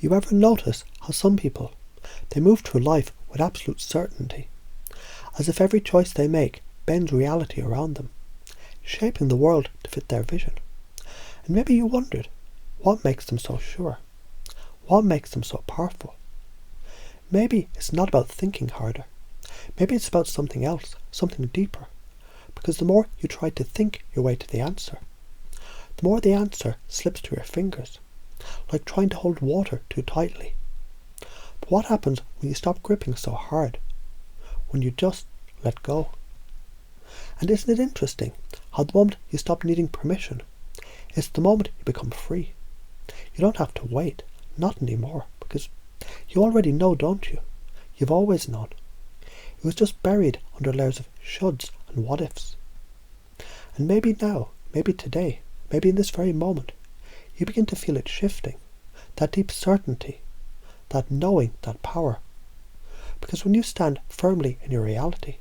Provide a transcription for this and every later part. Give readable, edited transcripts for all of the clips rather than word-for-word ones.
You ever notice how some people, they move through life with absolute certainty, as if every choice they make bends reality around them, shaping the world to fit their vision? And maybe you wondered, what makes them so sure? What makes them so powerful? Maybe it's not about thinking harder. Maybe it's about something else, something deeper. Because the more you try to think your way to the answer, the more the answer slips through your fingers, like trying to hold water too tightly. But what happens when you stop gripping so hard? When you just let go? And isn't it interesting how the moment you stop needing permission, it's the moment you become free. You don't have to wait, not anymore, because you already know, don't you? You've always known. It was just buried under layers of shoulds and what-ifs. And maybe now, maybe today, maybe in this very moment, you begin to feel it shifting, that deep certainty, that knowing, that power. Because when you stand firmly in your reality,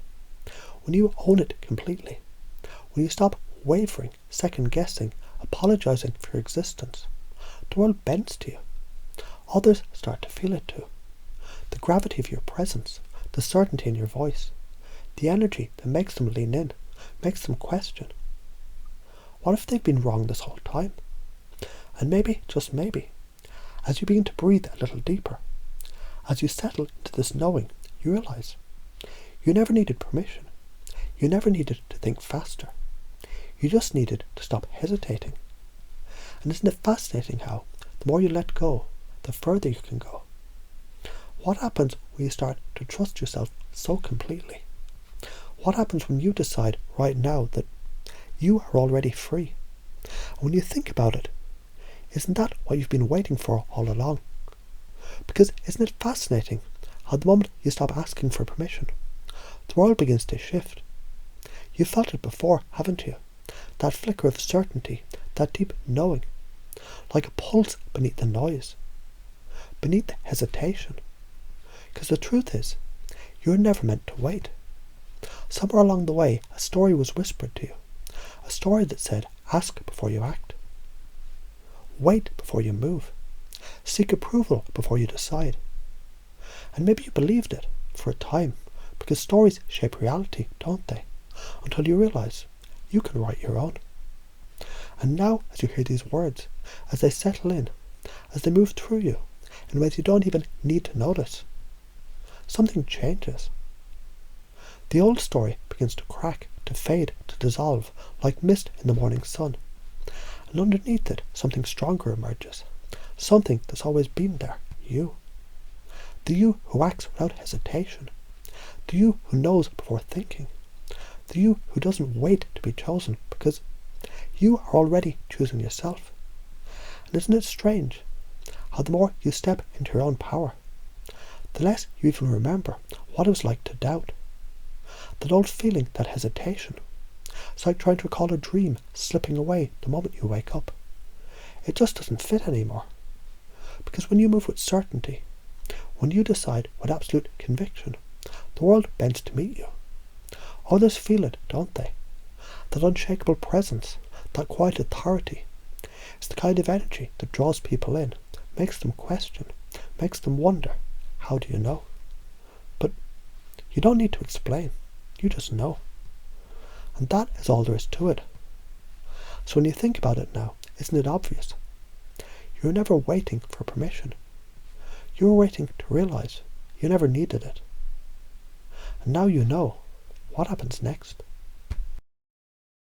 when you own it completely, when you stop wavering, second-guessing, apologizing for your existence, the world bends to you. Others start to feel it too. The gravity of your presence, the certainty in your voice, the energy that makes them lean in, makes them question. What if they've been wrong this whole time? And maybe, just maybe, as you begin to breathe a little deeper, as you settle into this knowing, you realize you never needed permission. You never needed to think faster. You just needed to stop hesitating. And isn't it fascinating how, the more you let go, the further you can go? What happens when you start to trust yourself so completely? What happens when you decide right now that you are already free? And when you think about it, isn't that what you've been waiting for all along? Because isn't it fascinating how the moment you stop asking for permission, the world begins to shift? You've felt it before, haven't you? That flicker of certainty, that deep knowing, like a pulse beneath the noise, beneath the hesitation. Because the truth is, you're never meant to wait. Somewhere along the way, a story was whispered to you, a story that said, ask before you act. Wait before you move. Seek approval before you decide. And maybe you believed it for a time, because stories shape reality, don't they? Until you realize you can write your own. And now, as you hear these words, as they settle in, as they move through you, in ways you don't even need to notice, something changes. The old story begins to crack, to fade, to dissolve, like mist in the morning sun. And underneath it, something stronger emerges. Something that's always been there, you. The you who acts without hesitation. The you who knows before thinking. The you who doesn't wait to be chosen, because you are already choosing yourself. And isn't it strange how the more you step into your own power, the less you even remember what it was like to doubt. That old feeling, that hesitation. It's like trying to recall a dream slipping away the moment you wake up. It just doesn't fit anymore. Because when you move with certainty, when you decide with absolute conviction, the world bends to meet you. Others feel it, don't they? That unshakable presence, that quiet authority. It's the kind of energy that draws people in, makes them question, makes them wonder, how do you know? But you don't need to explain, you just know. And that is all there is to it. So when you think about it now, isn't it obvious? You were never waiting for permission. You were waiting to realize you never needed it. And now you know. What happens next?